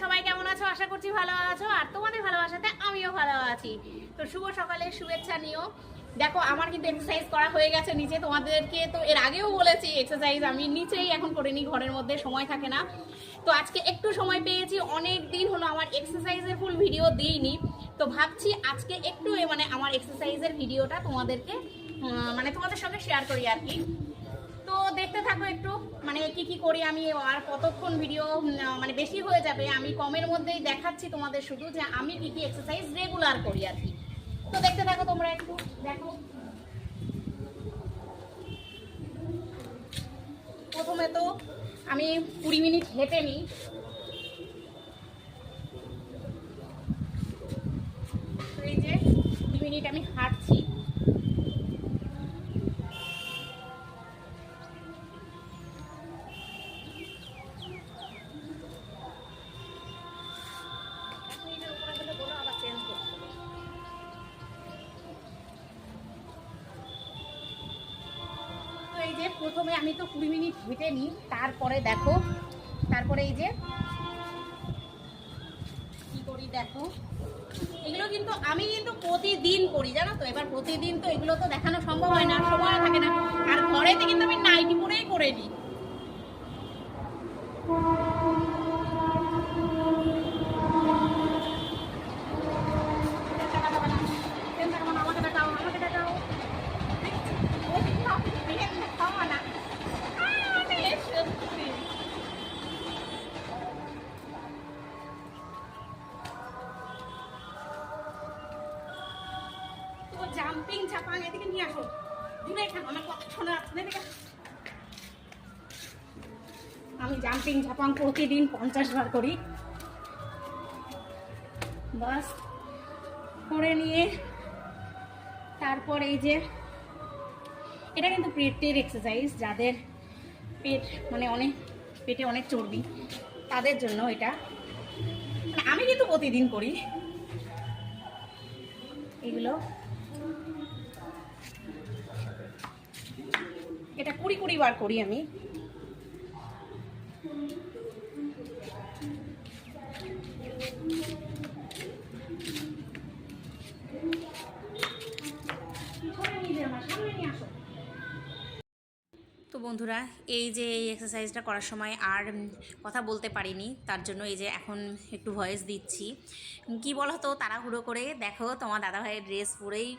সবাই কেমন আছো? আশা করছি ভালো আছো, আর তোমাদের ভালোবাসাতে আমিও ভালো আছি। তো শুভ সকালে শুভেচ্ছা নিও। দেখো আমার কিন্তু এক্সারসাইজ করা হয়ে গেছে নিচে, তোমাদেরকে তো এর আগেও বলেছি এক্সারসাইজ আমি নিচেই এখন করে নিই, ঘরের মধ্যে সময় থাকে না। তো আজকে একটু সময় পেয়েছি, অনেক দিন হলো আমার এক্সারসাইজের ফুল ভিডিও দিইনি। তো ভাবছি আজকে একটু মানে আমার এক্সারসাইজের ভিডিওটা তোমাদেরকে মানে তোমাদের সঙ্গে শেয়ার করি আর কি। তো দেখতে থাকো একটু, মানে কি কি করি আমি, আর কতক্ষণ ভিডিও মানে বেশি হয়ে যাবে। আমি কমের মধ্যেই দেখাচ্ছি তোমাদের শুধু যে আমি কি কি এক্সারসাইজ রেগুলার করি আর কি। তো দেখতে থাকো তোমরা একটু দেখো। প্রথমে তো আমি 20 মিনিট হেঁটে নিই। তো এই যে 20 মিনিট আমি হাঁটছি। এই যে প্রথমে আমি তো 20 মিনিট হেঁটে নিই, তারপরে দেখো, তারপরে এই যে কি করি দেখো, এগুলো কিন্তু আমি কিন্তু প্রতিদিন করি জানো তো। এবার প্রতিদিন তো এগুলো তো দেখানো সম্ভব হয় না, সময় থাকে না। আর ঘরেতে কিন্তু আমি নাইটি পরেই করে নিই। জাম্পিং ঝাপাং এদিকে নিয়ে আসো, দূরে এখানে আমার কথা শোনা যাচ্ছে না। এদিকে আমি জাম্পিং ঝাপাং প্রতিদিন 50 বার করি। বাস করে নিয়ে তারপর এই যে এটা কিন্তু পেটের এক্সারসাইজ, যাদের পেট মানে অনেক পেটে অনেক চর্বি তাদের জন্য এটা, মানে আমি কিন্তু প্রতিদিন করি এগুলো। এটা 20 বার করি আমি। তো বন্ধুরা, এই যে এই এক্সারসাইজটা করার সময় আর কথা বলতে পারিনি, তার জন্য এই যে এখন একটু ভয়েস দিচ্ছি। কি বলো তো, তাড়াহুড়ো করে দেখো তোমার দাদাভাইয়ের ড্রেস পরেই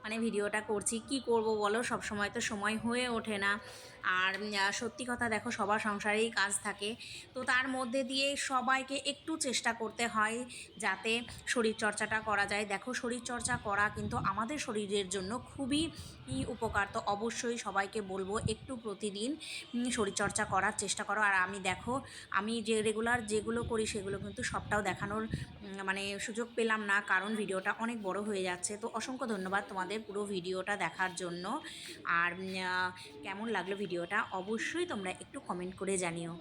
মানে ভিডিওটা করছি। কি করব বলো, সব সময় তো সময় হয়ে ওঠে না। আর সত্যি কথা দেখো, সবার সংসারেই কাজ থাকে, তো তার মধ্যে দিয়ে সবাইকে একটু চেষ্টা করতে হয় যাতে শরীরচর্চাটা করা যায়। দেখো শরীরচর্চা করা কিন্তু আমাদের শরীরের জন্য খুবই উপকার। তো অবশ্যই সবাইকে বলবো একটু প্রতিদিন শরীরচর্চা করার চেষ্টা করো। আর আমি দেখো, আমি যে রেগুলার যেগুলো করি সেগুলো কিন্তু সবটাও দেখানোর মানে সুযোগ পেলাম না, কারণ ভিডিওটা অনেক বড় হয়ে যাচ্ছে। তো অসংখ্য ধন্যবাদ তোমাদের পুরো ভিডিওটা দেখার জন্য। আর কেমন লাগলো ভিডিওটা অবশ্যই তোমরা একটু কমেন্ট করে জানিও।